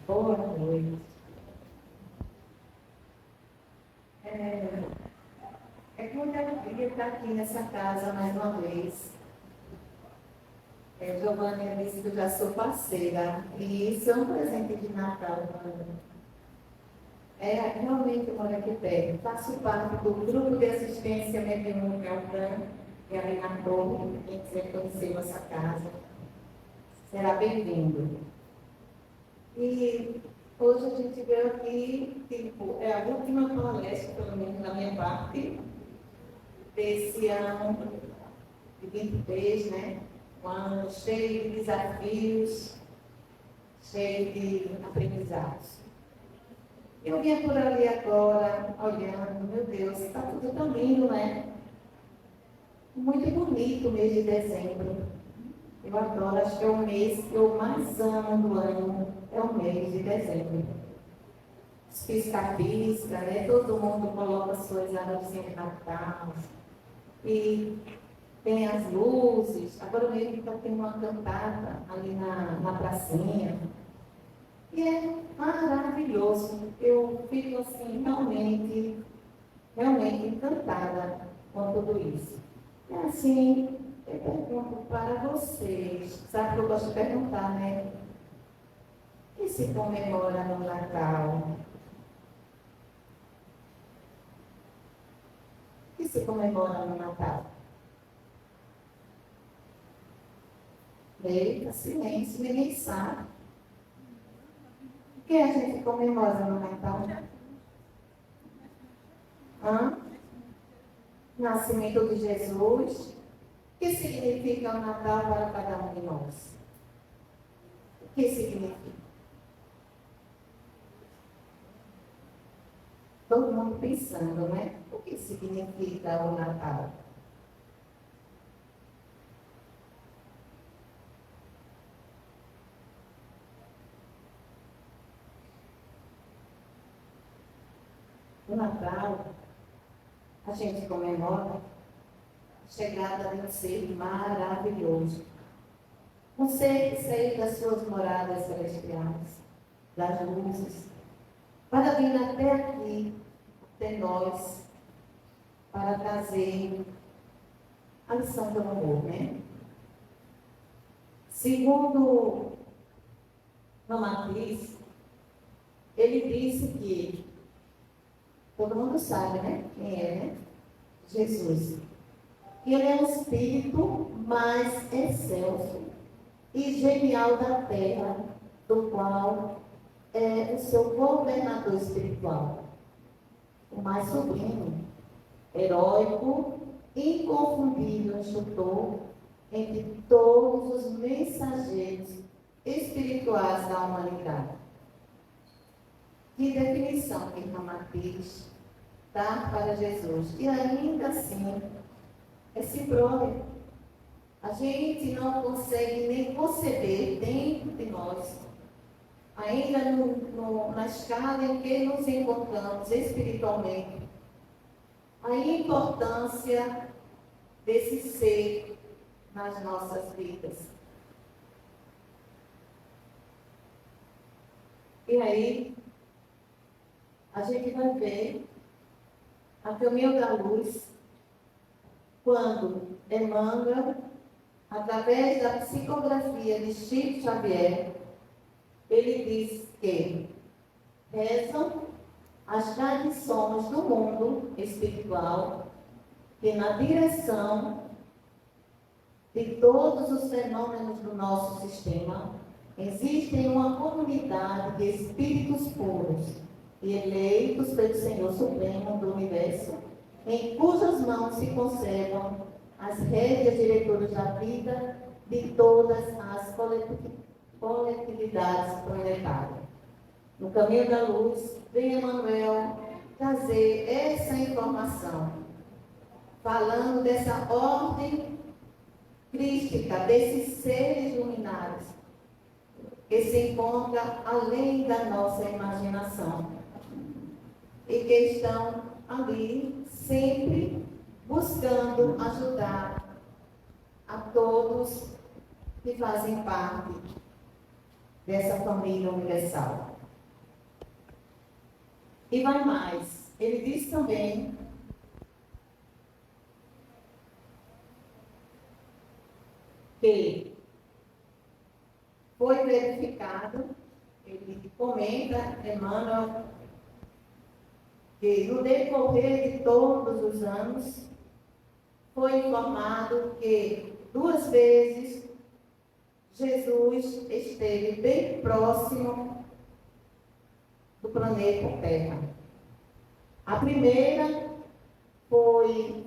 Boa noite. É com muita alegria estar aqui nessa casa mais uma vez. Giovanni disse que eu já sou parceira e isso é um presente de Natal para mim. Realmente eu moro aqui perto. Faço parte do grupo de assistência Mediúnica Galvão, que é ali na torre. Quem quiser conhecer nossa casa, será bem-vindo. E hoje a gente veio aqui, é a última palestra, pelo menos da minha parte, desse ano de 23, né? Um ano cheio de desafios, cheio de aprendizados. Eu vinha por ali agora, olhando, meu Deus, está tudo tão lindo, né? Muito bonito o mês de dezembro. Eu adoro, acho que é o mês que eu mais amo do ano, é o mês de dezembro. Pisca-pisca, né? Todo mundo coloca suas árvores de Natal. E tem as luzes. Agora mesmo está tendo uma cantata ali na pracinha. E é maravilhoso. Eu fico assim, realmente encantada com tudo isso. É assim, eu pergunto para vocês, sabe que eu gosto de perguntar, né? O que se comemora no Natal? O que se comemora no Natal? Eita, silêncio, ninguém sabe. O que a gente comemora no Natal? Nascimento de Jesus. O que significa o Natal para cada um de nós? O que significa? Todo mundo pensando, né? O que significa o Natal? O Natal, a gente comemora a chegada de um ser maravilhoso. Um ser que saiu das suas moradas celestiais, das luzes, para vir até aqui, até nós, para trazer a lição do amor, né? Segundo Ramatiz, ele disse que, todo mundo sabe, né? Quem é, né? Jesus. E ele é o espírito mais excelso e genial da terra, do qual é o seu governador espiritual. O mais sublime, heróico, inconfundível instrutor entre todos os mensageiros espirituais da humanidade. Que definição que Ramatiz dá para Jesus? E ainda assim, é simplório. A gente não consegue nem conceber dentro de nós, ainda na escala em que nos encontramos espiritualmente, a importância desse ser nas nossas vidas. E aí, a gente vai ver a caminho da luz, quando Emmanuel, através da psicografia de Chico Xavier, ele diz que rezam as tradições do mundo espiritual que na direção de todos os fenômenos do nosso sistema existe uma comunidade de espíritos puros e eleitos pelo Senhor Supremo do Universo, em cujas mãos se conservam as rédeas diretoras da vida de todas as coletividades planetárias. No caminho da luz, vem Emmanuel trazer essa informação, falando dessa ordem crística, desses seres luminares, que se encontra além da nossa imaginação e que estão ali sempre buscando ajudar a todos que fazem parte dessa família universal. E vai mais. Ele diz também que foi verificado, ele comenta, Emmanuel, que no decorrer de todos os anos, foi informado que 2 vezes Jesus esteve bem próximo do planeta Terra. A primeira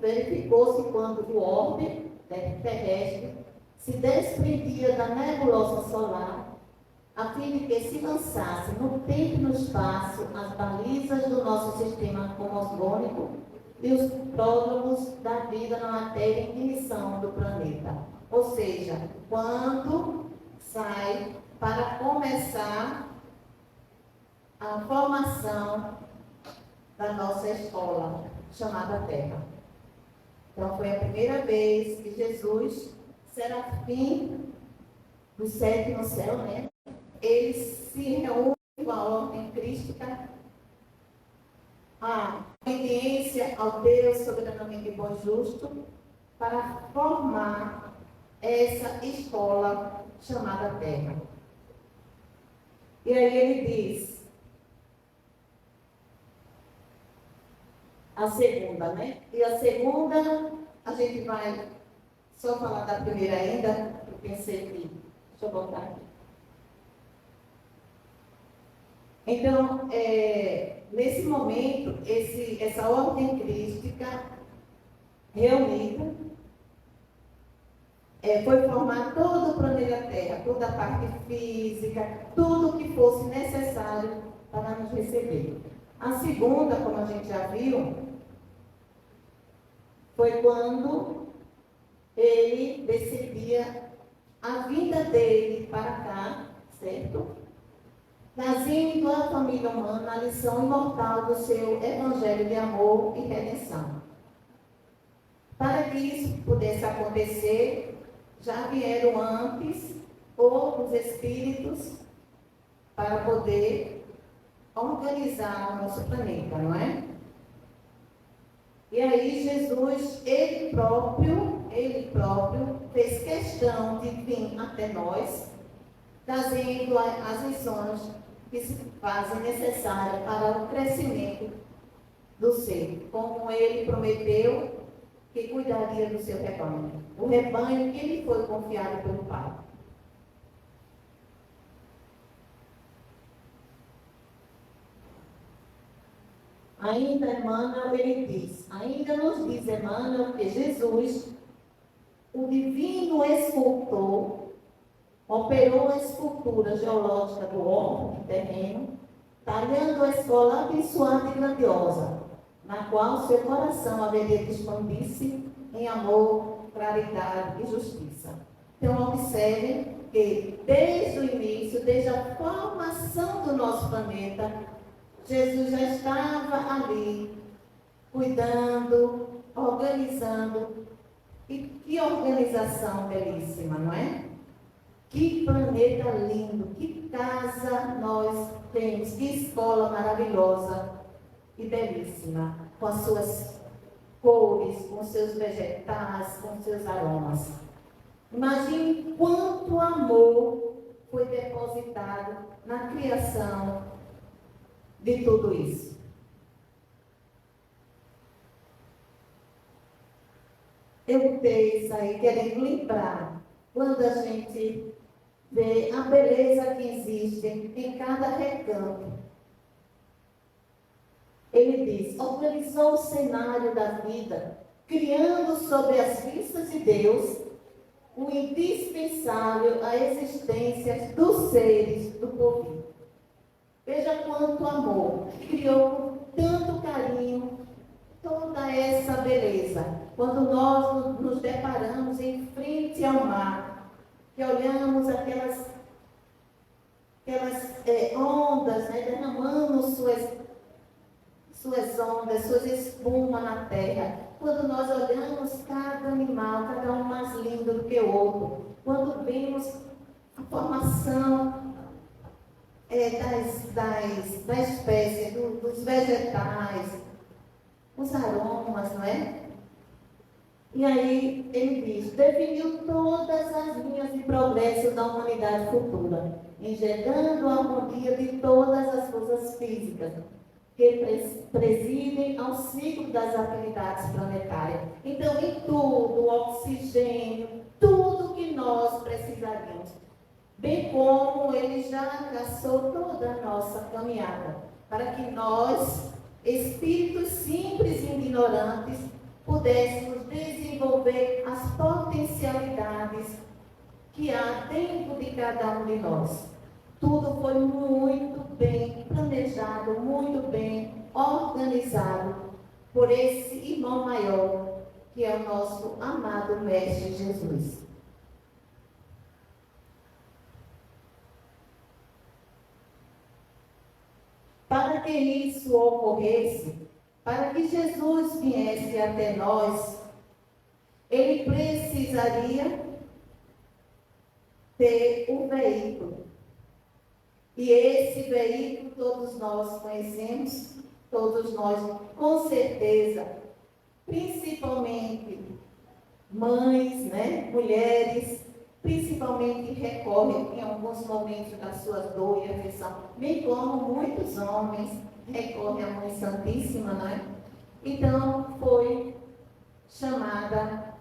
verificou-se quando o orbe terrestre se desprendia da nebulosa solar, a fim de que se lançasse no tempo e no espaço as balizas do nosso sistema cosmogônico e os pródromos da vida na matéria em ignição do planeta. Ou seja, quando sai para começar a formação da nossa escola, chamada Terra. Então, foi a primeira vez que Jesus, serafim do 7º céu, né? Ele se reúne com a ordem crística, a obediência ao Deus soberanamente bom e justo, para formar essa escola chamada Terra. E aí ele diz, a segunda, né? E a segunda, a gente vai só falar da primeira ainda, eu pensei que, deixa eu botar aqui. Então, nesse momento, essa ordem crística reunida, foi formar todo o planeta Terra, toda a parte física, tudo o que fosse necessário para nos receber. A segunda, como a gente já viu, foi quando ele decidia a vinda dele para cá, certo? Trazendo à família humana a lição imortal do seu evangelho de amor e redenção. Para que isso pudesse acontecer, já vieram antes outros espíritos para poder organizar o nosso planeta, não é? E aí Jesus, ele próprio, fez questão de vir até nós, trazendo as lições que se fazem necessárias para o crescimento do ser, como ele prometeu que cuidaria do seu rebanho. O rebanho que lhe foi confiado pelo Pai. Ainda Emmanuel, ele diz, ainda nos diz Emmanuel que Jesus, o divino escultor, operou a escultura geológica do orbe terreno, talhando a escola abençoada e grandiosa, na qual seu coração haveria de expandir-se em amor, claridade e justiça. Então, observem que desde o início, desde a formação do nosso planeta, Jesus já estava ali, cuidando, organizando. E que organização belíssima, não é? Que planeta lindo, que casa nós temos, que escola maravilhosa e belíssima, com as suas cores, com seus vegetais, com seus aromas. Imagine quanto amor foi depositado na criação de tudo isso. Eu botei isso aí querendo lembrar, quando a gente vê a beleza que existe em cada recanto. Ele diz, organizou o cenário da vida, criando sobre as vistas de Deus o indispensável à existência dos seres do povo. Veja quanto amor, criou com tanto carinho toda essa beleza. Quando nós nos deparamos em frente ao mar, que olhamos aquelas ondas, né, derramando suas ondas, suas espumas na terra. Quando nós olhamos cada animal, cada um mais lindo do que o outro. Quando vemos a formação da espécie, dos vegetais, os aromas, não é? E aí ele diz, definiu todas as linhas de progresso da humanidade futura, enxergando a harmonia de todas as forças físicas que presidem ao ciclo das atividades planetárias. Então, em tudo, o oxigênio, tudo que nós precisaríamos, bem como ele já traçou toda a nossa caminhada, para que nós, espíritos simples e ignorantes, pudéssemos desenvolver as potencialidades que há dentro de cada um de nós. Tudo foi muito bem planejado, muito bem organizado por esse irmão maior, que é o nosso amado Mestre Jesus. Para que isso ocorresse, para que Jesus viesse até nós, ele precisaria ter um veículo. E esse veículo todos nós conhecemos, todos nós, com certeza, principalmente mães, né, mulheres, principalmente recorrem em alguns momentos das suas dores e aflição, bem como muitos homens recorrem à Mãe Santíssima, né? Então, foi chamada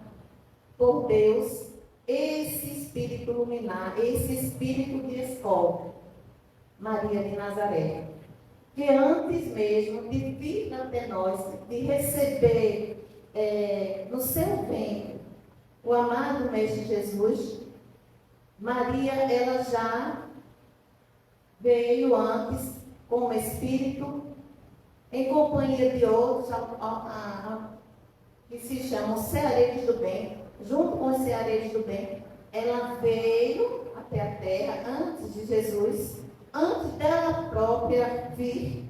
por Deus esse espírito luminar, esse espírito de escola, Maria de Nazaré, que antes mesmo de vir até nós, de receber no seu ventre o amado Mestre Jesus, Maria, ela já veio antes como espírito, em companhia de outros, que se chamam Ceareiros do Bem. Junto com os Ceareiros do Bem, ela veio até a terra antes de Jesus, antes dela própria vir,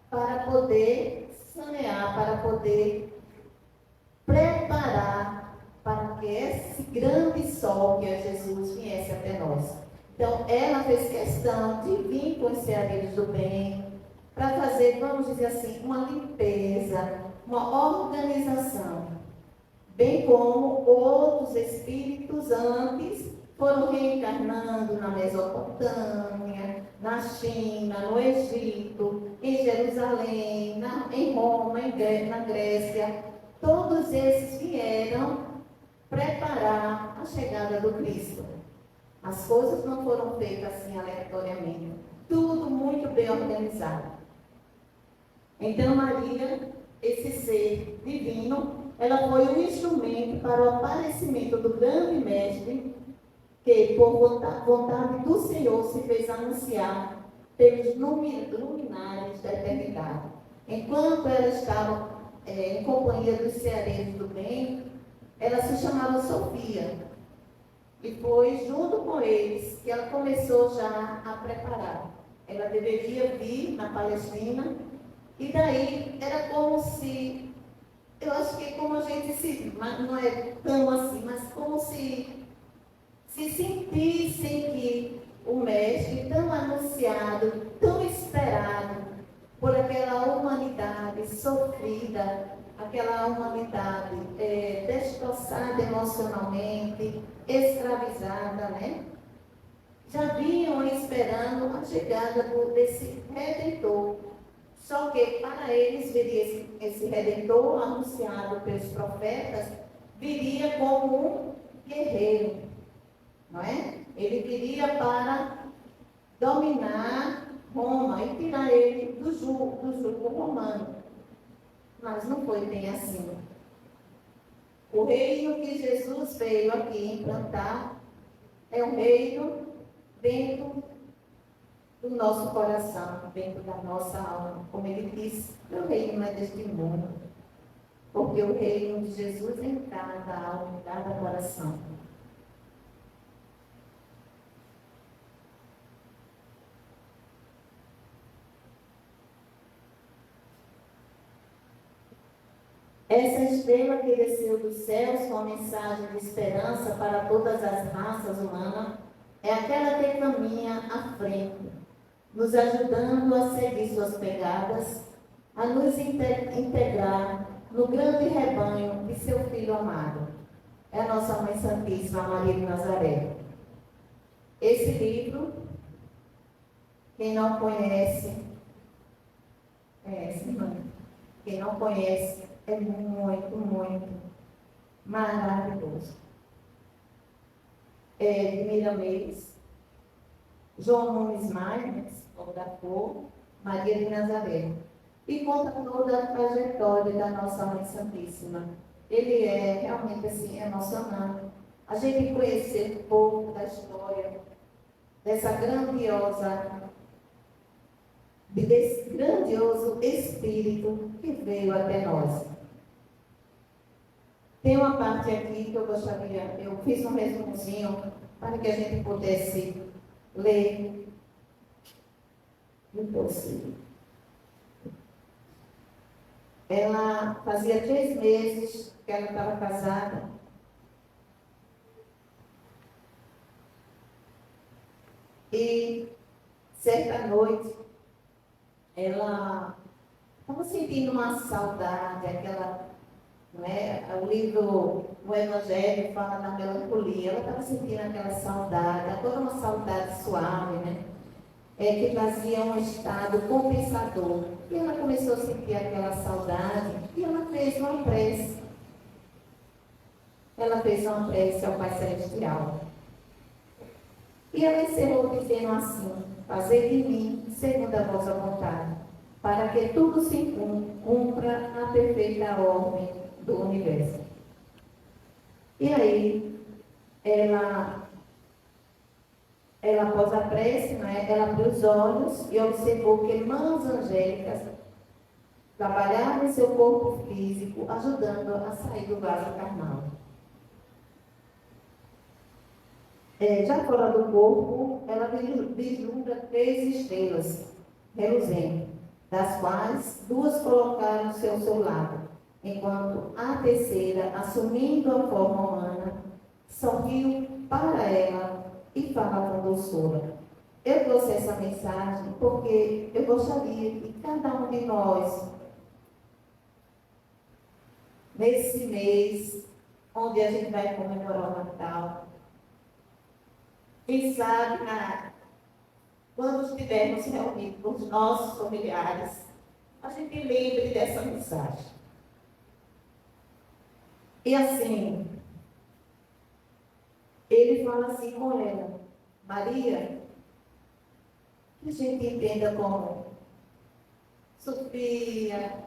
para poder sanear, para poder preparar para que esse grande sol que é Jesus viesse até nós. Então, ela fez questão de vir com os Ceareiros do Bem, para fazer, vamos dizer assim, uma limpeza, uma organização, bem como outros espíritos antes foram reencarnando na Mesopotâmia, na China, no Egito, em Jerusalém, em Roma, na Grécia. Todos esses vieram preparar a chegada do Cristo. As coisas não foram feitas assim aleatoriamente. Tudo muito bem organizado. Então, Maria, esse ser divino, ela foi um instrumento para o aparecimento do grande Mestre, que, por vontade do Senhor, se fez anunciar pelos luminares da eternidade. Enquanto ela estava em companhia dos Ceareiros do Bem, ela se chamava Sofia. E foi junto com eles que ela começou já a preparar. Ela deveria vir na Palestina, e daí era como se, eu acho que como a gente se, mas não é tão assim, mas como se sentissem que o Mestre, tão anunciado, tão esperado por aquela humanidade sofrida, aquela humanidade destroçada emocionalmente, escravizada, né? Já vinham esperando a chegada desse Redentor. Só que para eles viria esse Redentor anunciado pelos profetas, viria como um guerreiro, não é? Ele viria para dominar Roma e tirar ele do jugo romano. Mas não foi bem assim. O reino que Jesus veio aqui implantar é um reino dentro do nosso coração, dentro da nossa alma. Como ele disse, o reino não é deste mundo. Porque o reino de Jesus é em cada alma, em cada coração. Essa estrela que desceu dos céus com a mensagem de esperança para todas as raças humanas é aquela que caminha à frente, nos ajudando a seguir suas pegadas, a nos integrar no grande rebanho de seu Filho amado. É a nossa Mãe Santíssima, Maria de Nazaré. Esse livro, quem não conhece, quem não conhece, é muito, muito maravilhoso. É de Miramês, João Nunes Marques, da Cor, Maria de Nazaré. E conta toda a trajetória da nossa Mãe Santíssima. Ele é realmente assim, emocionante. A gente conhecer um pouco da história desse grandioso Espírito que veio até nós. Tem uma parte aqui que eu fiz um resumozinho para que a gente pudesse ler o possível. Ela fazia 3 meses que ela estava casada. E certa noite, ela estava sentindo uma saudade, o livro, o Evangelho fala da melancolia, ela estava sentindo aquela saudade, agora uma saudade suave, que trazia um estado compensador. E ela começou a sentir aquela saudade e ela fez uma prece. Ela fez uma prece ao Pai Celestial. E ela encerrou dizendo assim: fazei de mim segundo a vossa vontade, para que tudo se cumpra na perfeita ordem do universo. E aí, ela após a prece, ela abriu os olhos e observou que mãos angélicas trabalhavam em seu corpo físico, ajudando a sair do vaso carnal. Já fora do corpo, ela vislumbra 3 estrelas reluzentes, das quais 2 colocaram-se ao seu lado, enquanto a terceira, assumindo a forma humana, sorriu para ela e fala com doçura. Eu trouxe essa mensagem porque eu gostaria que cada um de nós, nesse mês, onde a gente vai comemorar o Natal, quem sabe, quando estivermos reunidos com os nossos familiares, a gente lembre dessa mensagem. E assim, ele fala assim com ela: Maria, que a gente entenda como Sofia,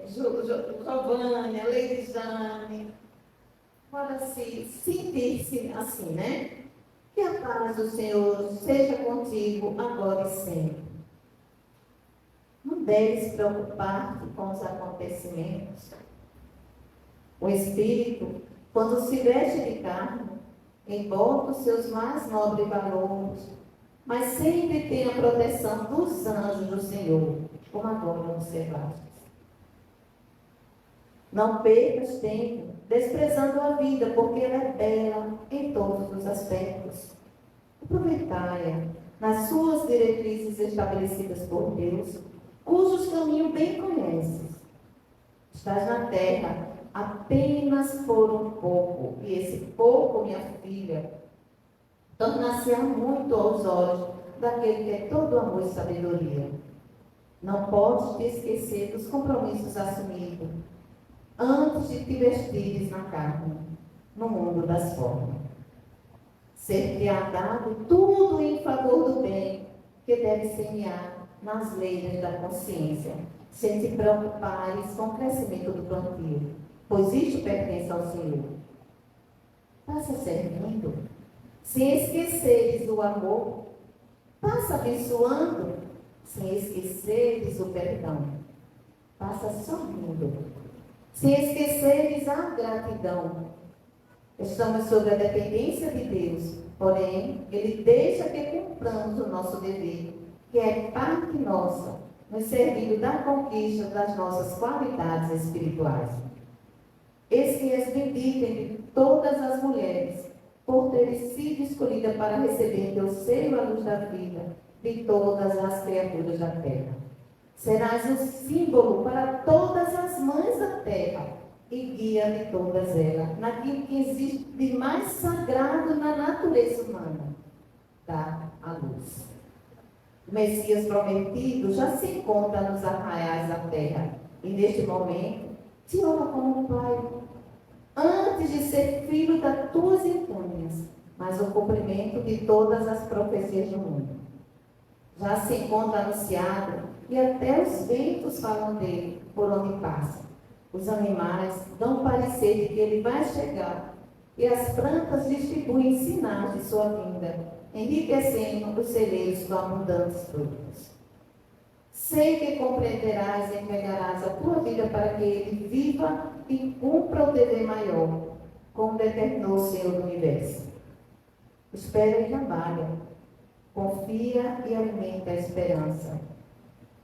Giovânia, Leidjane, para se sentir-se assim, Que a paz do Senhor seja contigo agora e sempre. Não deves preocupar-te com os acontecimentos. O Espírito, quando se veste de carne, embota os seus mais nobres valores, mas sempre tem a proteção dos anjos do Senhor, como agora observaste. Não percas tempo desprezando a vida, porque ela é bela em todos os aspectos. Aproveitai-a nas suas diretrizes estabelecidas por Deus, cujos caminhos bem conheces. Estás na terra apenas por um pouco, e esse pouco, minha filha, tornar-se-á muito aos olhos daquele que é todo amor e sabedoria. Não podes te esquecer dos compromissos assumidos antes de te vestires na carne, no mundo das formas. Ser-te-á dado tudo em favor do bem, que deve semear nas leiras da consciência, sem te preocupares com o crescimento do plantio, pois isto pertence ao Senhor. Passa servindo, sem esqueceres o amor. Passa abençoando, sem esqueceres o perdão. Passa sorrindo, sem esqueceres a gratidão. Estamos sob a dependência de Deus, porém, Ele deixa que cumpramos o nosso dever, que é parte nossa, nos servindo da conquista das nossas qualidades espirituais. Eis que és bendita entre todas as mulheres, por teres sido escolhida para receber em teu seio a luz da vida de todas as criaturas da terra. Serás o símbolo para todas as mães da terra e guia de todas elas, naquilo que existe de mais sagrado na natureza humana, dá a luz. O Messias prometido já se encontra nos arraiais da terra e neste momento te ora como um pai, antes de ser filho das tuas entranhas, mas o cumprimento de todas as profecias do mundo. Já se encontra anunciado e até os ventos falam dele por onde passa. Os animais dão parecer de que ele vai chegar e as plantas distribuem sinais de sua vinda, enriquecendo os celeiros com abundantes frutos. Sei que compreenderás e empregarás a tua vida para que ele viva e cumpra o dever maior, como determinou o Senhor do Universo. Espera e trabalha, confia e alimenta a esperança.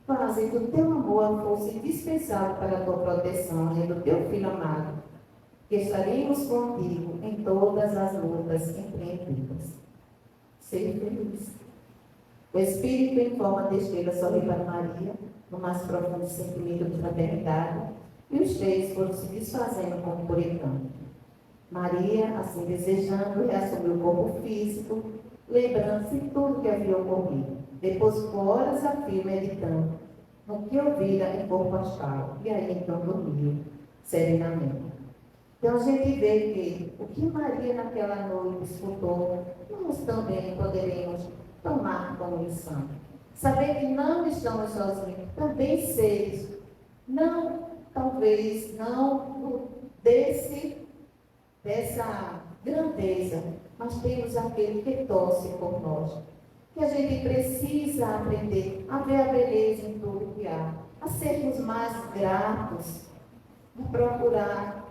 Faze do teu amor a força indispensável para a tua proteção e do teu Filho amado, que estaremos contigo em todas as lutas empreendidas. Seja feliz. O Espírito em forma de estrela sorriu para Maria, no mais profundo sentimento de fraternidade, e os três foram se desfazendo como por encanto. Maria, assim desejando, reassumiu o corpo físico, lembrando-se de tudo que havia ocorrido. Depois ficou horas a fio meditando no que ouvira em corpo astral, e aí então dormiu serenamente. Então a gente vê que o que Maria naquela noite escutou, nós também poderemos tomar como lição. Saber que não estamos sozinhos, também seres, não, talvez, não dessa grandeza, mas temos aquele que torce por nós. Que a gente precisa aprender a ver a beleza em tudo que há, a sermos mais gratos, a procurar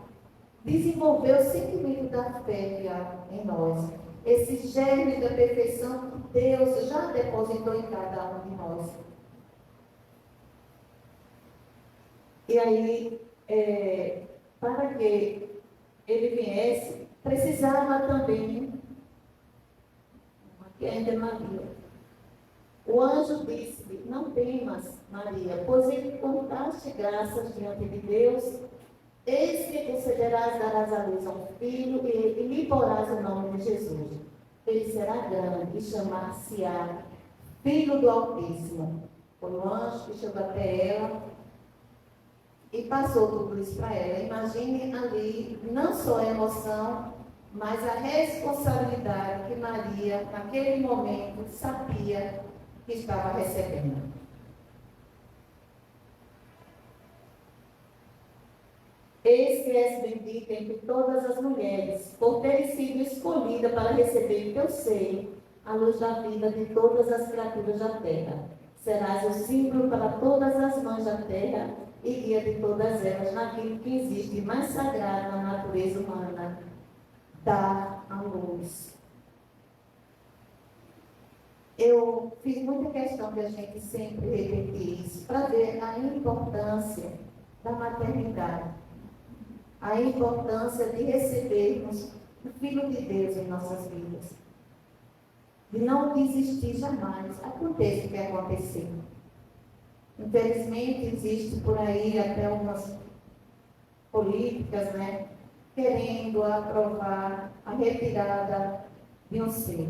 desenvolver o sentimento da fé que há em nós, esse germe da perfeição que Deus já depositou em cada um de nós. E aí, para que ele viesse, precisava também, aqui ainda é Maria. O anjo disse-lhe: não temas, Maria, pois encontraste graças diante de Deus. Eis que concederás, darás à luz a um filho e lhe porás o nome de Jesus. Ele será grande e chamar-se-á Filho do Altíssimo. Foi o anjo que chegou até ela e passou tudo isso para ela. Imagine ali não só a emoção, mas a responsabilidade que Maria, naquele momento, sabia que estava recebendo. Eis que és bendita entre todas as mulheres, por teres sido escolhida para receber em teu seio a luz da vida de todas as criaturas da terra. Serás o símbolo para todas as mães da terra e guia de todas elas naquilo que existe mais sagrado na natureza humana, dar a luz. Eu fiz muita questão de a gente sempre repetir isso, para ver a importância da maternidade, a importância de recebermos o Filho de Deus em nossas vidas, de não desistir jamais, aconteça o que acontecer. Infelizmente, existe por aí até umas políticas, querendo aprovar a retirada de um ser.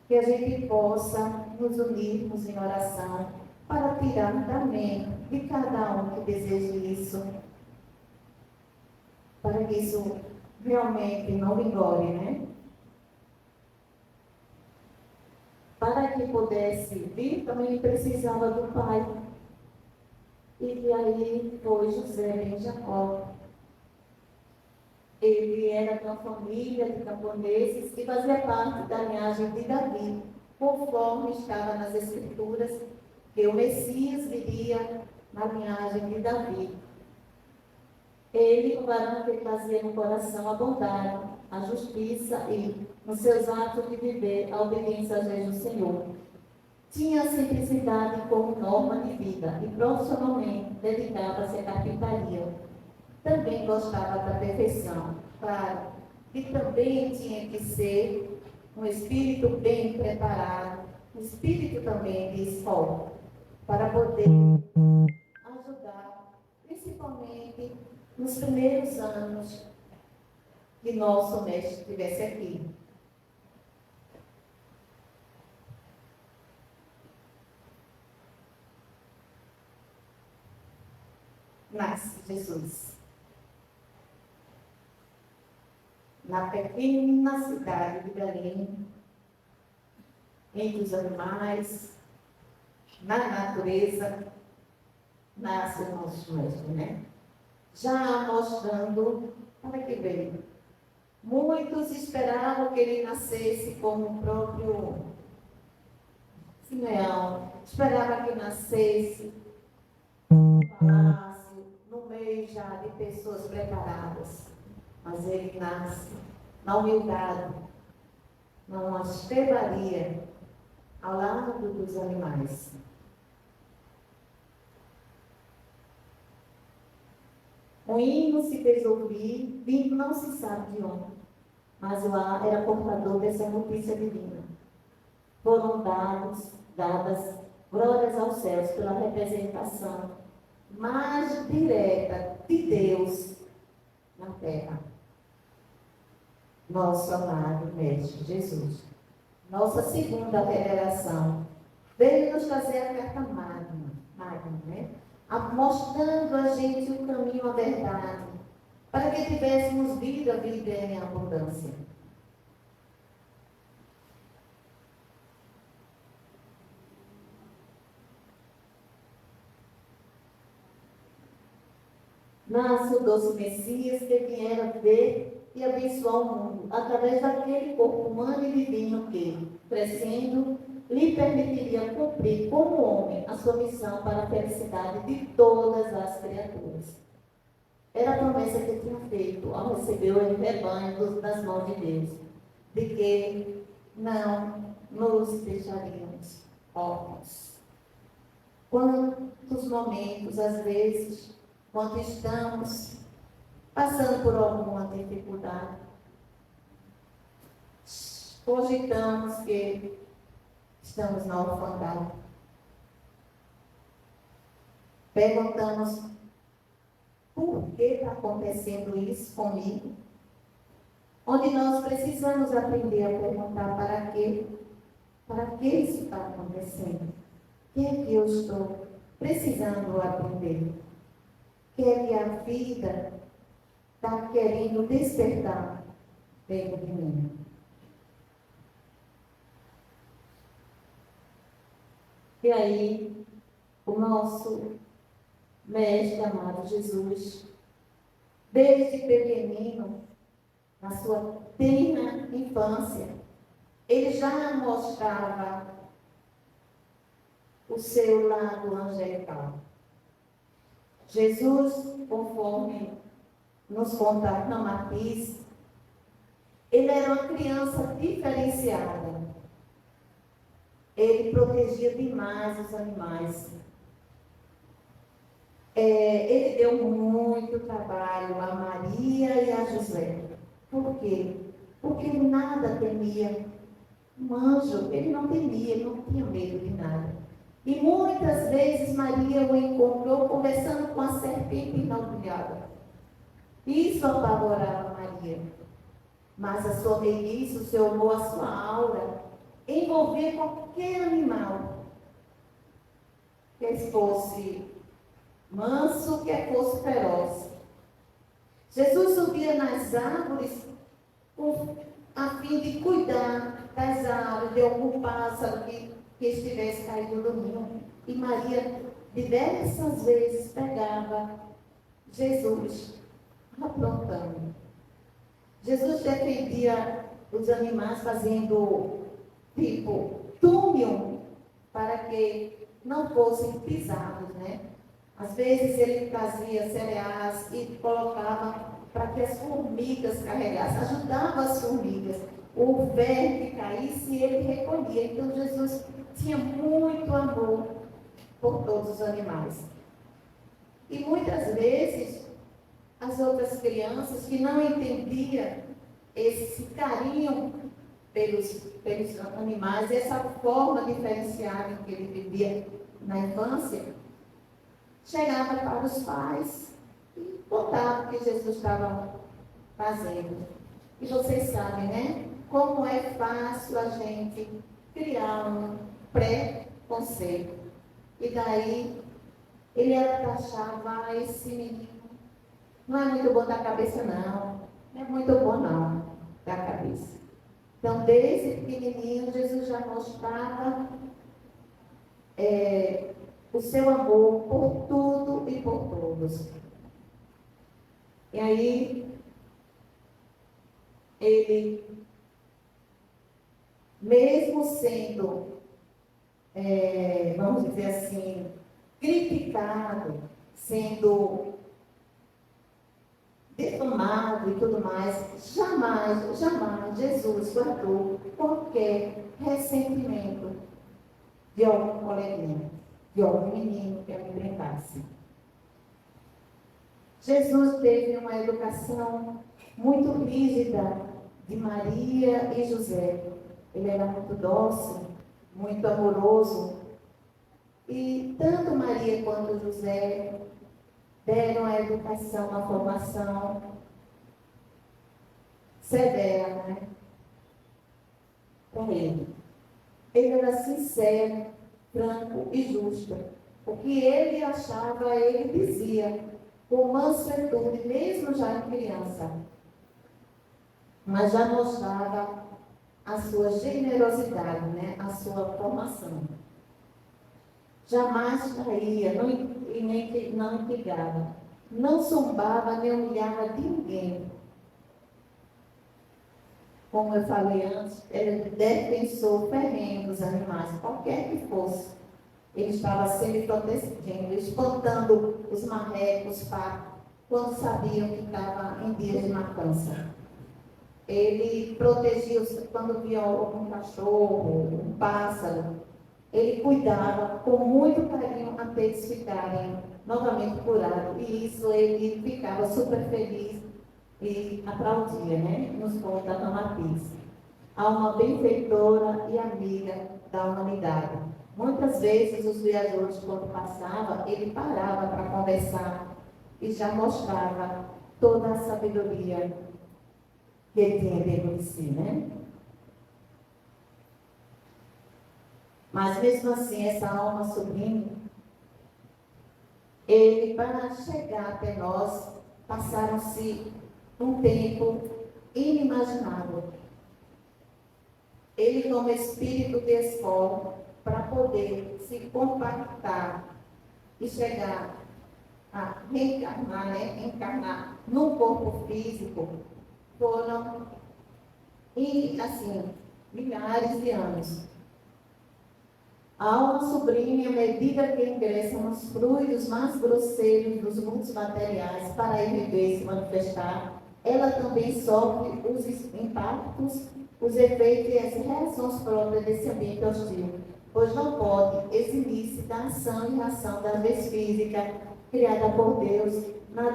Que a gente possa nos unirmos em oração para tirar da mente de cada um que deseje isso, para que isso realmente não vigore, Para que pudesse vir, também precisava do pai. E aí foi José ben Jacó. Ele era de uma família de camponeses que fazia parte da linhagem de Davi, conforme estava nas Escrituras, que o Messias viria na linhagem de Davi. Ele, o varão que trazia no coração a bondade, a justiça e, nos seus atos de viver, a obediência às leis do Senhor. Tinha a simplicidade como norma de vida e profissionalmente dedicava-se à carpintaria. Também gostava da perfeição, claro, e também tinha que ser um espírito bem preparado, um espírito também de escola, para poder ajudar, principalmente nos primeiros anos que nosso mestre estivesse aqui. Nasce Jesus na pequena cidade de Belém, entre os animais, na natureza, nasce o nosso mestre, né? Já mostrando para que veio. Muitos esperavam que ele nascesse como o próprio Simeão, esperava que nascesse no palácio, no meio já de pessoas preparadas. Mas ele nasce na humildade, numa estrebaria, ao lado dos animais. Um hino se fez ouvir, vindo não se sabe de onde, mas lá era portador dessa notícia divina. Foram dadas glórias aos céus pela representação mais direta de Deus na terra. Nosso amado Mestre Jesus. Nossa segunda revelação veio nos trazer a carta magna, né? Mostrando a gente o caminho à verdade, para que tivéssemos vida em abundância. Nasce o doce Messias que viera ver e abençoar o mundo, através daquele corpo humano e divino que, crescendo, lhe permitiria cumprir como homem a sua missão para a felicidade de todas as criaturas. Era a promessa que tinha feito ao receber o rebanho das mãos de Deus, de que não nos deixaríamos órfãos. Quantos momentos, às vezes, quando estamos passando por alguma dificuldade, cogitamos que estamos na orfandade. Perguntamos, por que está acontecendo isso comigo? Onde nós precisamos aprender a perguntar para quê? Para que isso está acontecendo? O que é que eu estou precisando aprender? O que é que a vida está querendo despertar dentro de mim? E aí, o nosso Mestre amado Jesus, desde pequenino, na sua tenra infância, ele já mostrava o seu lado angelical. Jesus, conforme nos conta Ana Martins, ele era uma criança diferenciada. Ele protegia demais os animais. Ele deu muito trabalho a Maria e a José. Por quê? Porque ele nada temia. Um anjo, ele não temia, ele não tinha medo de nada. E muitas vezes Maria o encontrou conversando com a serpente enalvilhada. Isso apavorava Maria. Mas a sua meiguice, o seu amor, a sua aura, envolvia qualquer animal. Que fosse manso, que fosse feroz. Jesus subia nas árvores a fim de cuidar das árvores, de algum pássaro que estivesse caído do ninho. E Maria diversas vezes pegava Jesus aprontando. Jesus defendia os animais fazendo tipo túmio para que não fossem pisados, né? Às vezes ele fazia cereais e colocava para que as formigas carregassem, ajudava as formigas. O verme que caísse, ele recolhia. Então Jesus tinha muito amor por todos os animais. E muitas vezes as outras crianças que não entendiam esse carinho pelos animais, essa forma diferenciada em que ele vivia na infância, chegava para os pais e contava o que Jesus estava fazendo. E vocês sabem, né? Como é fácil a gente criar um pré-conceito. E daí, ele era taxava esse menino. Não é muito bom da cabeça, não. Não é muito bom, não, da cabeça. Então, desde pequenininho, Jesus já mostrava o seu amor por tudo e por todos. E aí, ele, mesmo sendo, vamos dizer assim, criticado, sendo defamado e tudo mais, jamais Jesus guardou qualquer ressentimento de algum coleguinha, de algum menino que amedrentasse. Jesus teve uma educação muito rígida de Maria e José. Ele era muito dócil, muito amoroso. E tanto Maria quanto José deram a educação, a formação severa, né? Com ele. Ele era sincero, franco e justo. O que ele achava, ele dizia, com mansuetude, mesmo já em criança. Mas já mostrava a sua generosidade, né? A sua formação. Jamais traía, não intrigava, não zombava nem humilhava de ninguém. Como eu falei antes, ele defensor ferrenho dos animais, qualquer que fosse. Ele estava sempre protegendo, espantando os marrecos, os patos, quando sabiam que estava em dias de matança. Ele protegia quando via um cachorro, um pássaro. Ele cuidava com muito carinho até eles ficarem novamente curados. E isso ele ficava super feliz e aplaudia, né? Nos contos da Tamatiz. Alma benfeitora e amiga da humanidade. Muitas vezes os viajantes, quando passavam, ele parava para conversar e já mostrava toda a sabedoria que ele tinha dentro de si, né? Mas mesmo assim, essa alma sublime, ele, para chegar até nós, passaram-se um tempo inimaginável. Ele, como espírito de escola, para poder se compactar e chegar a reencarnar, né? Encarnar no corpo físico, foram, e assim, milhares de anos. A alma sublime, à medida que ingressa nos fluidos mais grosseiros dos mundos materiais para ir viver e se manifestar, ela também sofre os impactos, os efeitos e as reações próprias desse ambiente hostil, pois não pode eximir-se da ação e reação da lei física criada por Deus na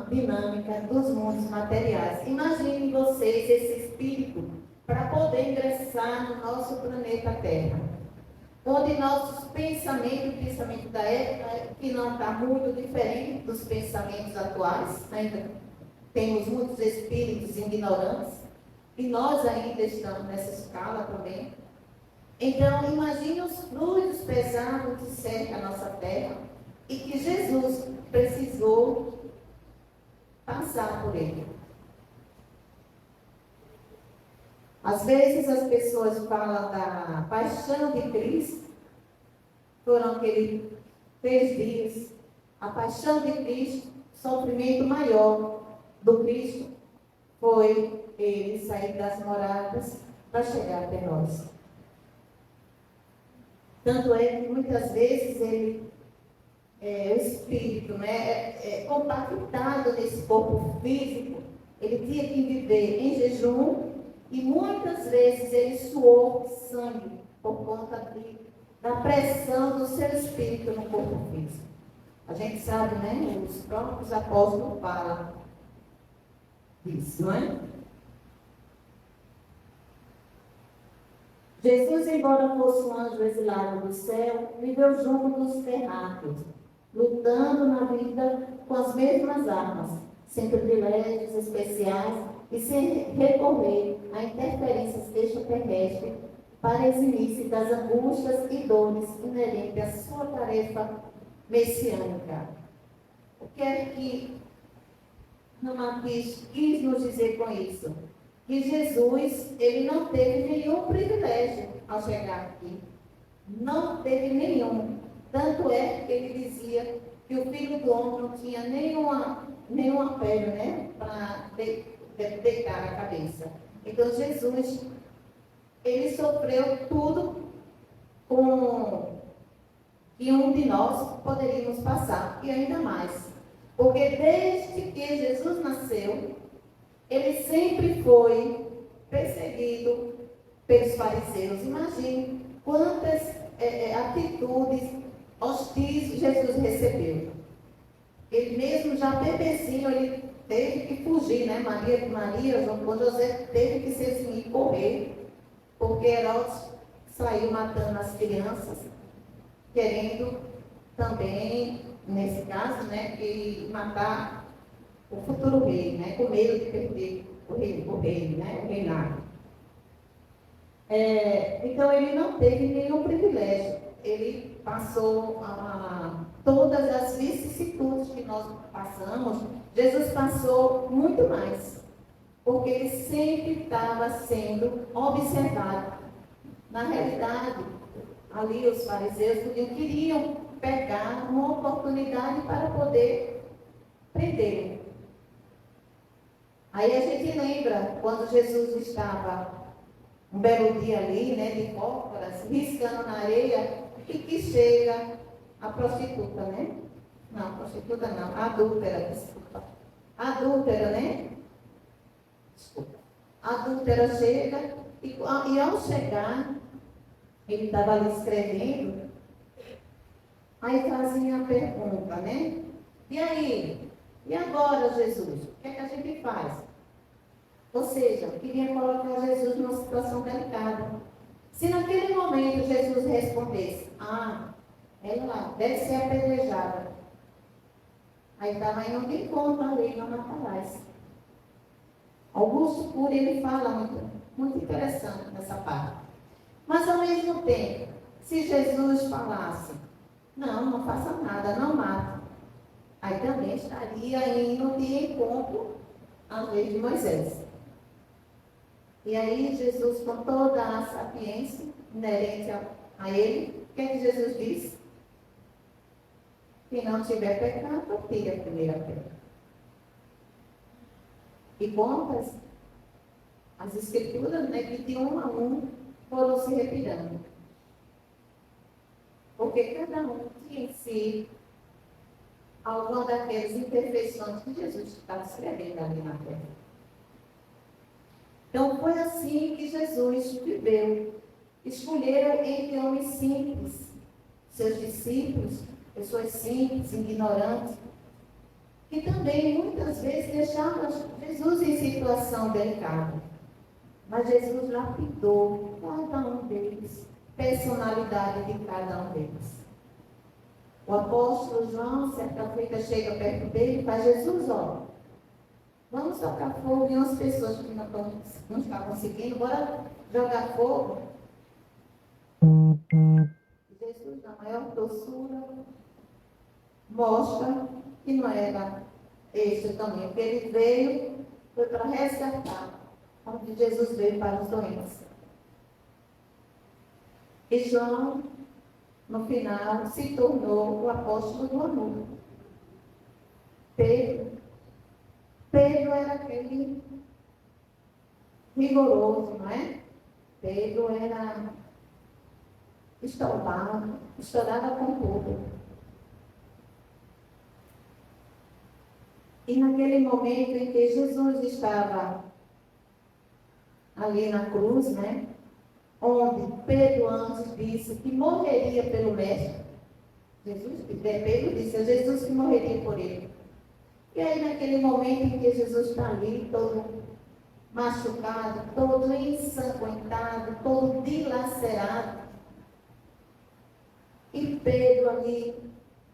dinâmica dos mundos materiais. Imaginem vocês esse espírito para poder ingressar no nosso planeta Terra, onde nossos pensamentos, o pensamento da época, que não está muito diferente dos pensamentos atuais, ainda temos muitos espíritos ignorantes, e nós ainda estamos nessa escala também. Então, imagine os fluidos pesados que cercam a nossa terra, e que Jesus precisou passar por ele. Às vezes as pessoas falam da paixão de Cristo, foram aqueles 3 dias. A paixão de Cristo, o sofrimento maior do Cristo, foi ele sair das moradas para chegar até nós. Tanto é que muitas vezes ele, o espírito, né, compactado nesse corpo físico, ele tinha que viver em jejum. E muitas vezes ele suou sangue por conta da pressão do seu espírito no corpo físico. A gente sabe, né? Os próprios apóstolos falam disso, não é? Jesus, embora fosse um anjo exilado do céu, viveu junto dos terráqueos, lutando na vida com as mesmas armas, sem privilégios especiais e sem recorrer a interferências extraterrestres para eximir-se das angústias e dores inerentes à sua tarefa messiânica. O que é que Ramatiz quis nos dizer com isso? Que Jesus, ele não teve nenhum privilégio ao chegar aqui. Não teve nenhum. Tanto é que ele dizia que o Filho do Homem não tinha nenhuma pele, né, para deitar a cabeça. Então, Jesus, ele sofreu tudo com que um de nós poderíamos passar, e ainda mais. Porque desde que Jesus nasceu, ele sempre foi perseguido pelos fariseus. Imagine quantas atitudes hostis Jesus recebeu. Ele mesmo já bebezinho, ele teve que fugir, né? Maria, João José teve que se eximir, correr, porque Herodes saiu matando as crianças, querendo também, nesse caso, né, matar o futuro rei, né, com medo de perder o rei, né, o reinado. Então, ele não teve nenhum privilégio. Ele passou todas as vicissitudes que nós passamos. Jesus passou muito mais, porque ele sempre estava sendo observado. Na realidade, ali os fariseus queriam pegar uma oportunidade para poder prendê-lo. Aí a gente lembra quando Jesus estava um belo dia ali, né, de cócoras, riscando na areia, e que chega a prostituta, né? Não, prostituta não, a adúltera, desculpa. A adúltera, né? Desculpa. A adúltera chega e ao chegar, ele estava ali escrevendo, aí fazia a pergunta, né? E aí? E agora, Jesus? O que é que a gente faz? Ou seja, queria colocar Jesus numa situação delicada. Se naquele momento Jesus respondesse, ela deve ser apedrejada. Aí estava indo de conta a lei, não matarás. Augusto Cury, ele fala muito interessante nessa parte. Mas ao mesmo tempo, se Jesus falasse, não faça nada, não mate, aí também estaria indo de encontro à lei de Moisés. E aí Jesus, com toda a sapiência inerente a ele, o que é que Jesus disse? Quem não tiver pecado, tire a primeira pedra. E contas, as escrituras, né, que de um a um foram se retirando. Porque cada um tinha em si alguma daquelas imperfeições que Jesus estava escrevendo ali na terra. Então, foi assim que Jesus viveu. Escolheram entre homens simples, seus discípulos, pessoas simples, ignorantes, que também muitas vezes deixavam Jesus em situação delicada. Mas Jesus lapidou cada um deles, personalidade de cada um deles. O apóstolo João, certa feita, chega perto dele e faz: Jesus, vamos tocar fogo em umas pessoas que não estavam seguindo, bora jogar fogo. Jesus, na maior doçura, mostra que não era este o caminho, que ele veio, foi para resgatar, onde Jesus veio para os doentes. E João, no final, se tornou o apóstolo do amor. Pedro era aquele rigoroso, não é? Pedro era estourava com tudo. E naquele momento em que Jesus estava ali na cruz, né? Onde Pedro antes disse que morreria pelo Mestre. Pedro disse a Jesus que morreria por ele. E aí, naquele momento em que Jesus está ali, todo machucado, todo ensanguentado, todo dilacerado, encarcerado. E Pedro ali,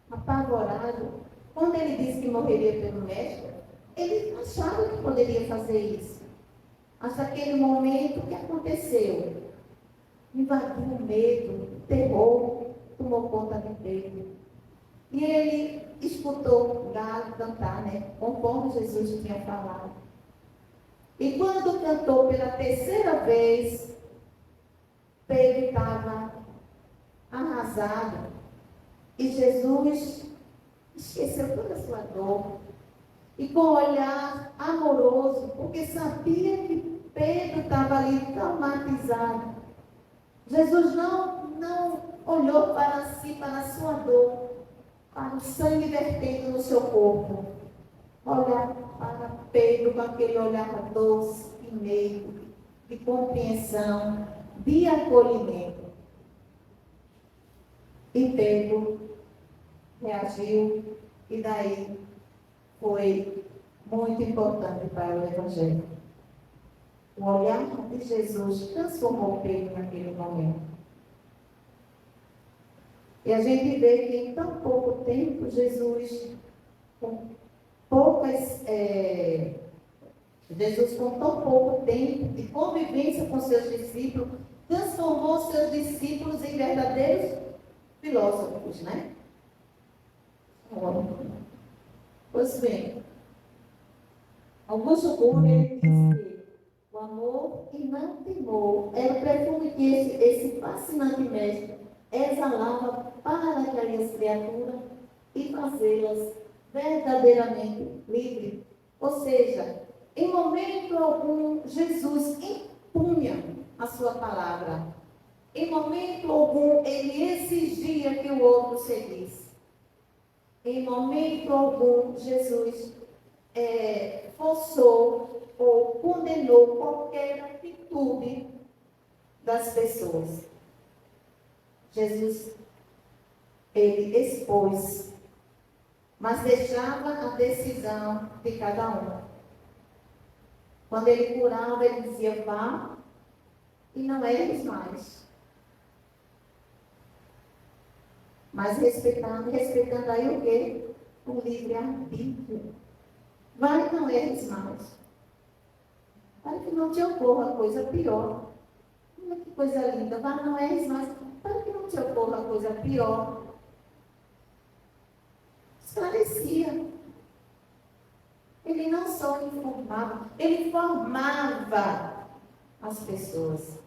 apavorado, quando ele disse que morreria pelo mestre, ele achava que poderia fazer isso. Mas naquele momento, o que aconteceu? Invadiu o medo, o terror, tomou conta de Pedro. E ele escutou o galo cantar, conforme Jesus tinha falado. E quando cantou pela terceira vez, Pedro estava arrasado. E Jesus esqueceu toda a sua dor. E com um olhar amoroso, porque sabia que Pedro estava ali traumatizado. Jesus não olhou para si, para a sua dor, para o sangue vertendo no seu corpo. Olhar para Pedro com aquele olhar doce e meigo, de compreensão, de acolhimento. E Pedro reagiu, e daí foi muito importante para o Evangelho. O olhar de Jesus transformou Pedro naquele momento. E a gente vê que em tão pouco tempo, Jesus, com tão pouco tempo de convivência com seus discípulos, transformou seus discípulos em verdadeiros filósofos, Pois bem, Augusto Cury, ele diz que o amor e não temor era o perfume que esse fascinante mestre exalava para aquelas criaturas e fazê-las verdadeiramente livres. Ou seja, em momento algum, Jesus impunha a sua palavra. Em momento algum, ele exigia que o outro seguisse. Em momento algum, Jesus forçou ou condenou qualquer atitude das pessoas. Jesus, ele expôs, mas deixava a decisão de cada um. Quando ele curava, ele dizia, vá, e não erres mais. Mas respeitando aí o quê? O livre-arbítrio. Vai e não erres mais. Para que não te ocorra coisa pior. Olha que coisa linda. Vai, não erres mais. Para que não te ocorra coisa pior. Esclarecia. Ele não só informava, ele formava as pessoas.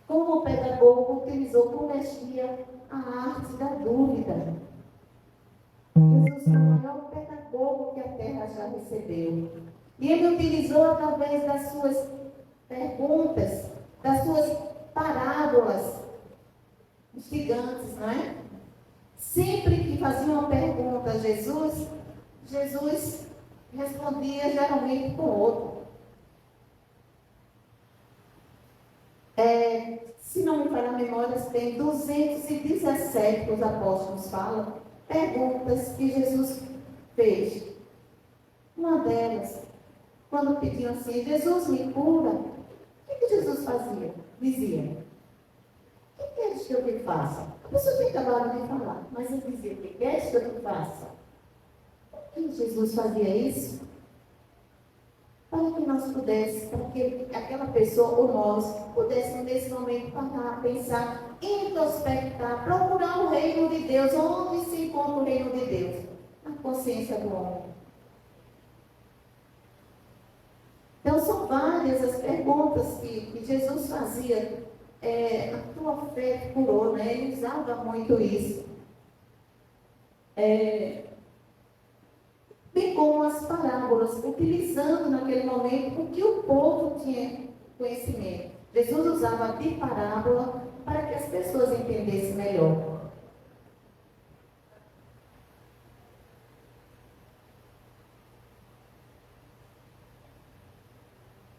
Como o pedagogo utilizou com mestria a arte da dúvida. Jesus foi o maior pedagogo que a terra já recebeu. E ele utilizou através das suas perguntas, das suas parábolas instigantes, Sempre que fazia uma pergunta a Jesus, Jesus respondia geralmente com outro. Se não me falha a memória, tem 217 que os apóstolos falam, perguntas que Jesus fez. Uma delas, quando pediam assim, Jesus me cura, o que Jesus fazia? Dizia, o que queres que eu te faça? A pessoa tinha acabado de falar, mas ele dizia, o que queres que eu te faça? Por que Jesus fazia isso? Para que nós pudéssemos, para que aquela pessoa ou nós pudéssemos nesse momento parar, pensar, introspectar, procurar o reino de Deus. Onde se encontra o reino de Deus? Na consciência do homem. Então são várias as perguntas que Jesus fazia. A tua fé te curou, Ele usava muito isso. Bem como as parábolas, utilizando naquele momento o que o povo tinha conhecimento. Jesus usava de parábola para que as pessoas entendessem melhor.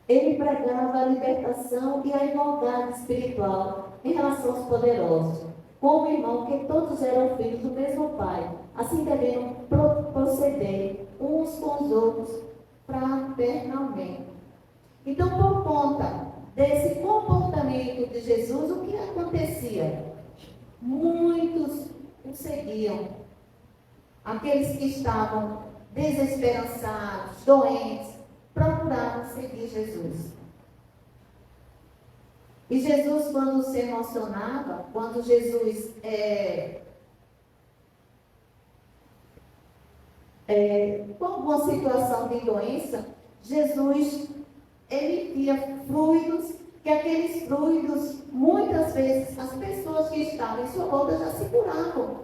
Ele pregava a libertação e a igualdade espiritual em relação aos poderosos, como irmão que todos eram filhos do mesmo Pai, assim devendo proceder uns com os outros fraternalmente. Então, por conta desse comportamento de Jesus, o que acontecia? Muitos o seguiam. Aqueles que estavam desesperançados, doentes, procuravam seguir Jesus. E Jesus, quando se emocionava, quando Jesus com alguma situação de doença, Jesus emitia fluidos, que aqueles fluidos, muitas vezes, as pessoas que estavam em sua volta já se curavam.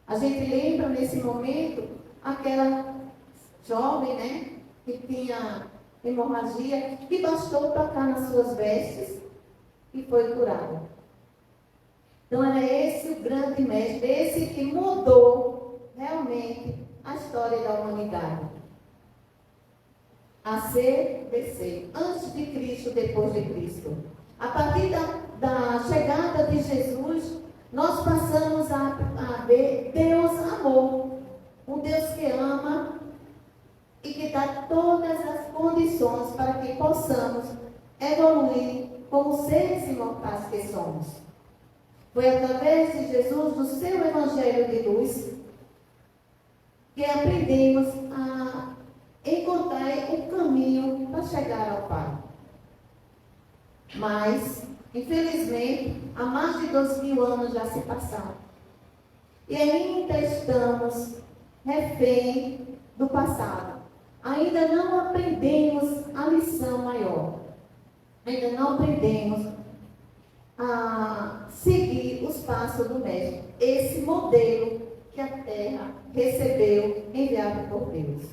A gente lembra nesse momento aquela jovem, né, que tinha hemorragia, que bastou tocar nas suas vestes e foi curada. Então era esse o grande mestre, esse que mudou realmente a história da humanidade. A ser, descer, antes de Cristo, depois de Cristo. A partir da chegada de Jesus, nós passamos a ver Deus amor, um Deus que ama e que dá todas as condições para que possamos evoluir como seres imortais que somos. Foi através de Jesus, do seu Evangelho de luz, que aprendemos a encontrar o caminho para chegar ao Pai. Mas, infelizmente, há mais de 2000 anos já se passaram. E ainda estamos refém do passado. Ainda não aprendemos a lição maior. Ainda não aprendemos a seguir os passos do Mestre. Esse modelo que a Terra recebeu, enviado por Deus.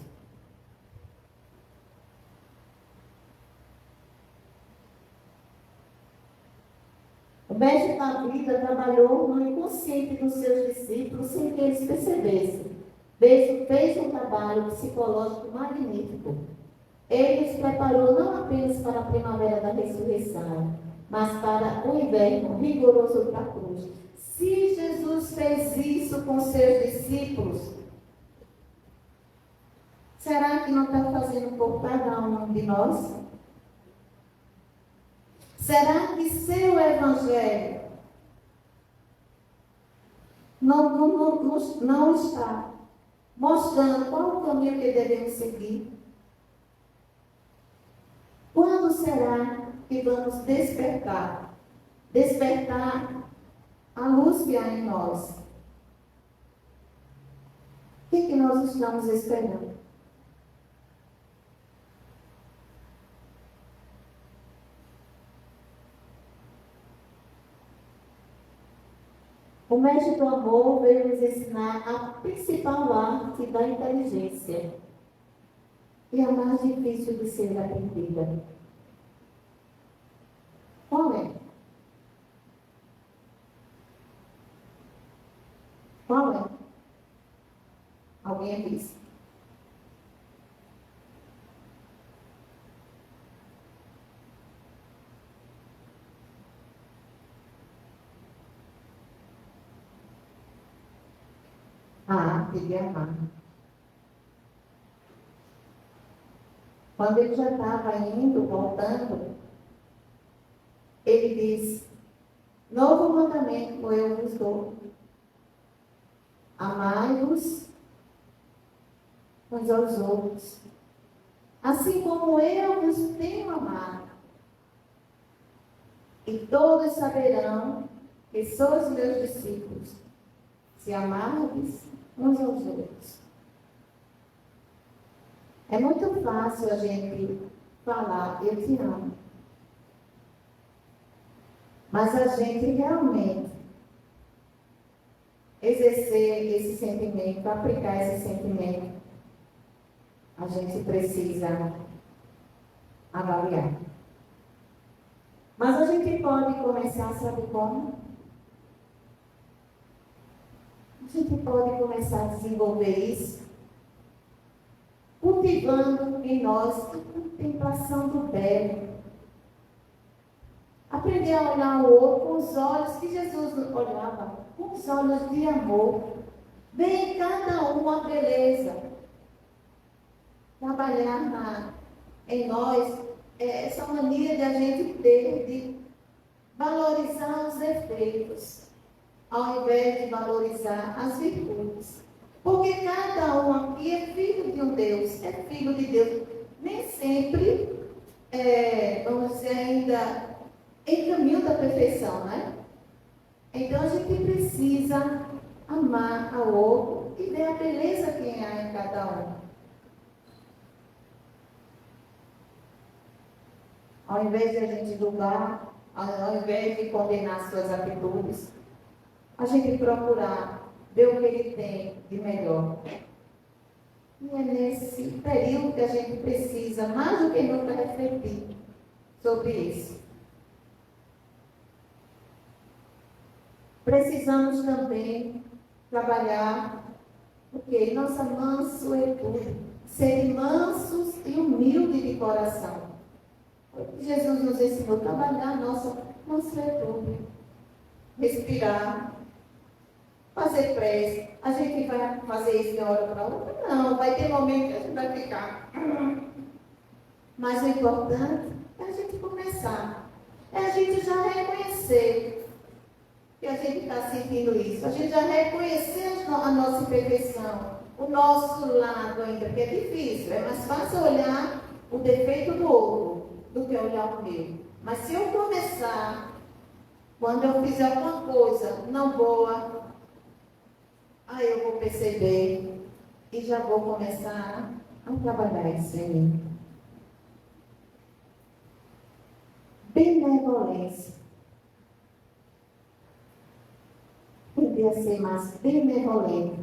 O Mestre da vida trabalhou no inconsciente dos seus discípulos sem que eles percebessem. Fez um trabalho psicológico magnífico. Ele os preparou não apenas para a primavera da ressurreição, mas para o inverno rigoroso da cruz. Se Jesus fez isso com seus discípulos, será que não está fazendo por cada um de nós? Será que seu Evangelho não está mostrando qual o caminho que devemos seguir? Quando será que vamos despertar? Despertar a luz que há em nós. O que nós estamos esperando? O Mestre do Amor veio nos ensinar a principal arte da inteligência. E a mais difícil de ser aprendida. Qual é? Qual é? Alguém disse? A arte de amar. Quando ele já estava indo, voltando, ele diz: novo mandamento eu vos dou. Amai-vos uns aos outros, assim como eu vos tenho amado. E todos saberão que sois meus discípulos, se amardes uns aos outros. É muito fácil a gente falar, eu te amo. Mas a gente realmente exercer esse sentimento, aplicar esse sentimento, a gente precisa avaliar. Mas a gente pode começar, sabe como? A gente pode começar a desenvolver isso, cultivando em nós a contemplação do belo. Aprender a olhar o outro com os olhos que Jesus olhava, com os olhos de amor. Ver em cada um a beleza. Trabalhar em nós essa mania de a gente ter de valorizar os defeitos, ao invés de valorizar as virtudes. Porque cada um aqui é filho de um Deus, é filho de Deus. Nem sempre, vamos dizer, ainda em caminho da perfeição, né? Então a gente precisa amar ao outro e ver a beleza que há em cada um. Ao invés de a gente julgar, ao invés de condenar suas atitudes, a gente procurar ver o que ele tem de melhor. E é nesse período que a gente precisa, mais do que nunca, refletir sobre isso. Precisamos também trabalhar o que? Nossa mansuetude. Ser mansos e humildes de coração. Jesus nos ensinou a trabalhar nossa mansuetude. Respirar. Fazer prece. A gente vai fazer isso de uma hora para outra? Não, vai ter momento que a gente vai ficar. Mas o importante é a gente começar. É a gente já reconhecer que a gente está sentindo isso. A gente já reconhecer a nossa imperfeição, o nosso lado ainda, que é difícil. É mais fácil olhar o defeito do outro do que olhar o meu. Mas se eu começar, quando eu fizer alguma coisa não boa, aí eu vou perceber e já vou começar a trabalhar isso em mim. Benevolência. Podia ser mais benevolente.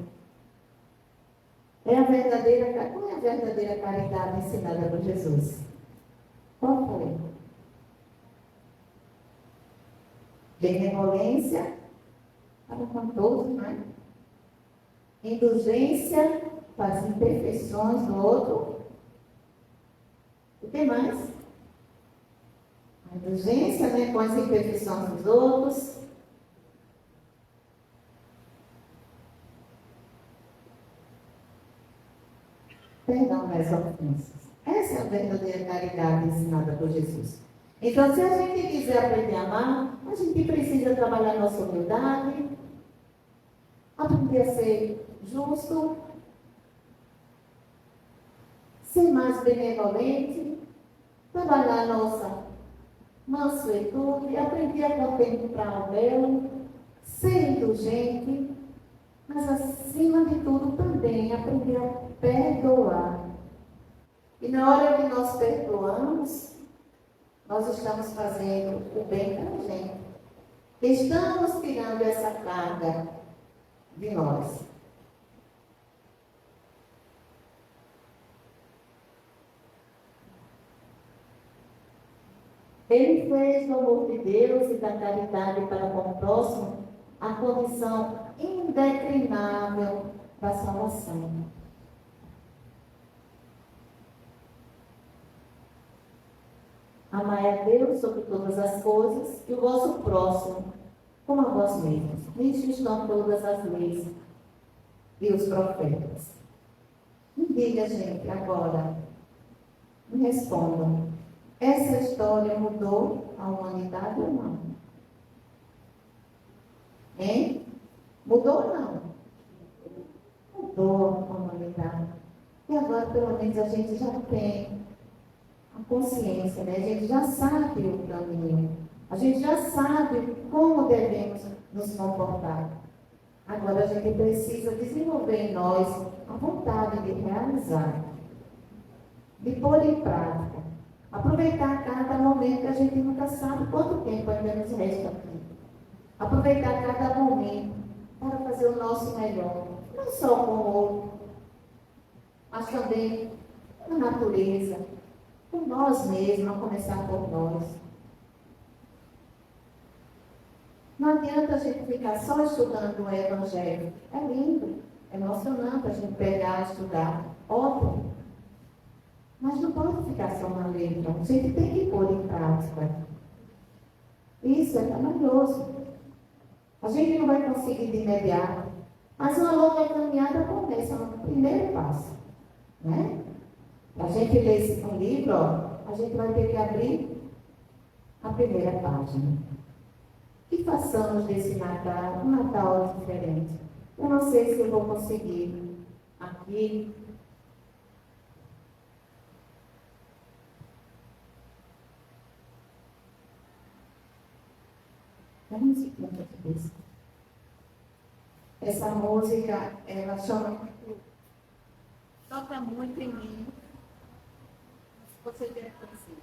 Qual é a verdadeira caridade ensinada por Jesus? Qual foi? Benevolência para com todos, não é? Indulgência para as imperfeições do outro. O que mais? A indulgência, né, com as imperfeições dos outros. Perdão das ofensas. Essa é a verdadeira caridade ensinada por Jesus. Então, se a gente quiser aprender a amar, a gente precisa trabalhar nossa humildade, aprender a ser justo, ser mais benevolente, trabalhar nossa mansuetude, aprender a contemplar o belo, ser indulgente, mas acima de tudo também aprender a perdoar. E na hora que nós perdoamos, nós estamos fazendo o bem para a gente. Estamos tirando essa carga de nós. Ele fez do amor de Deus e da caridade para com o próximo a condição indeclinável da salvação. Amai a Deus sobre todas as coisas e o vosso próximo como a vós mesmos. Nisto estão todas as leis e os profetas. Me diga, gente, agora, me respondam. Essa história mudou a humanidade ou não? Hein? Mudou ou não? Mudou a humanidade. E agora, pelo menos, a gente já tem a consciência, né? A gente já sabe o caminho. A gente já sabe como devemos nos comportar. Agora, a gente precisa desenvolver em nós a vontade de realizar, de pôr em prática. Aproveitar cada momento que a gente nunca sabe quanto tempo ainda nos resta aqui. Aproveitar cada momento para fazer o nosso melhor. Não só com o outro, mas também com a natureza, com nós mesmos, a começar por nós. Não adianta a gente ficar só estudando o Evangelho. É lindo, é emocionante a gente pegar e estudar. Ótimo. Mas não pode ficar só na letra. A gente tem que pôr em prática. Isso é maravilhoso. A gente não vai conseguir de imediato. Mas uma longa caminhada começa no primeiro passo. Né? A gente lê um livro, ó, a gente vai ter que abrir a primeira página. Que façamos desse Natal um Natal diferente. Eu não sei se eu vou conseguir aqui. Essa música, ela chama. Toca muito em mim. Você deve conhecer.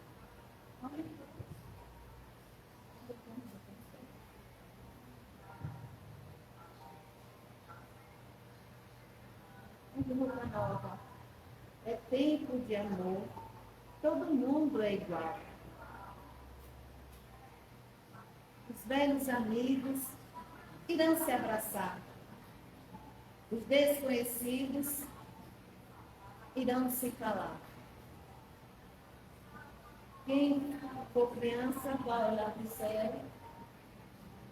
Nova. É tempo de amor. Todo mundo é igual. Os velhos amigos irão se abraçar. Os desconhecidos irão se calar. Quem for criança vai olhar para o céu.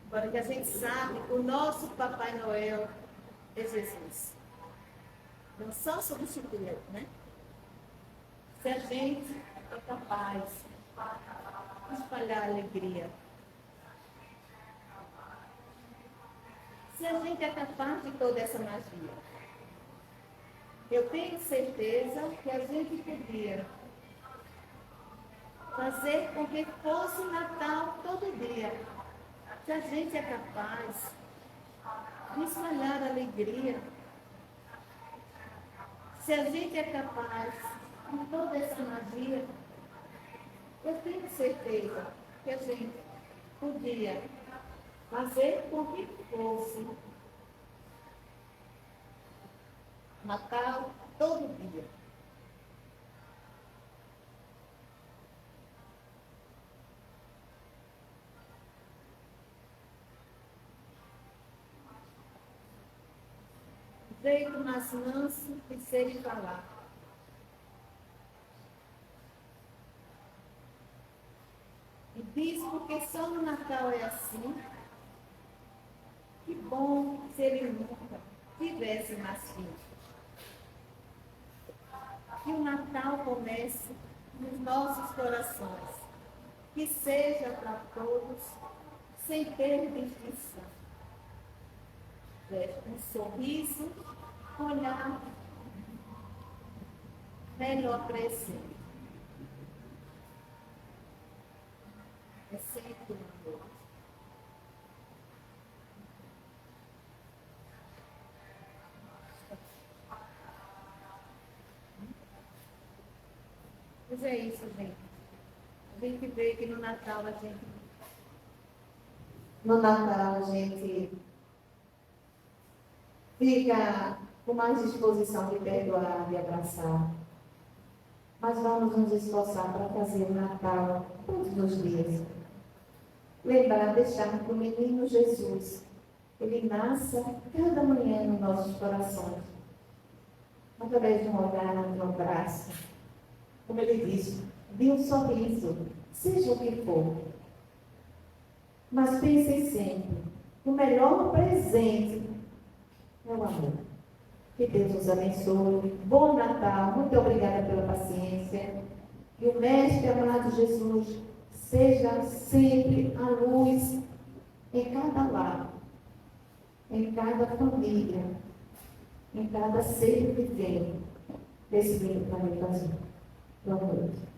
Agora que a gente sabe, o nosso Papai Noel é Jesus. Não só substituir, né? Se a gente é capaz de espalhar alegria. Se a gente é capaz de toda essa magia. Eu tenho certeza que a gente podia fazer com que fosse Natal todo dia. Se a gente é capaz de espalhar alegria, se a gente é capaz de toda essa magia, eu tenho certeza que a gente podia fazer com que fosse Natal todo dia. Feito mais manso e sei falar. E diz porque só no Natal é assim. Que bom se ele nunca tivesse mais filhos. Que o Natal comece nos nossos corações. Que seja para todos, sem ter distinção. Um sorriso, olhar, melhor presente. É sempre um amor. Mas é isso, gente. A gente vê que no Natal a gente fica com mais disposição de perdoar, de abraçar. Mas vamos nos esforçar para fazer o Natal todos os dias. Lembrar, deixar que o menino Jesus, ele nasça cada manhã nos nossos corações. Através de um olhar, de um abraço. Como ele disse, de um sorriso, seja o que for. Mas pensem sempre, o melhor presente é o amor. Que Deus nos abençoe. Bom Natal. Muito obrigada pela paciência. Que o Mestre amado Jesus seja sempre a luz em cada lar, em cada família, em cada ser vivente desse lindo planeta azul. Boa noite.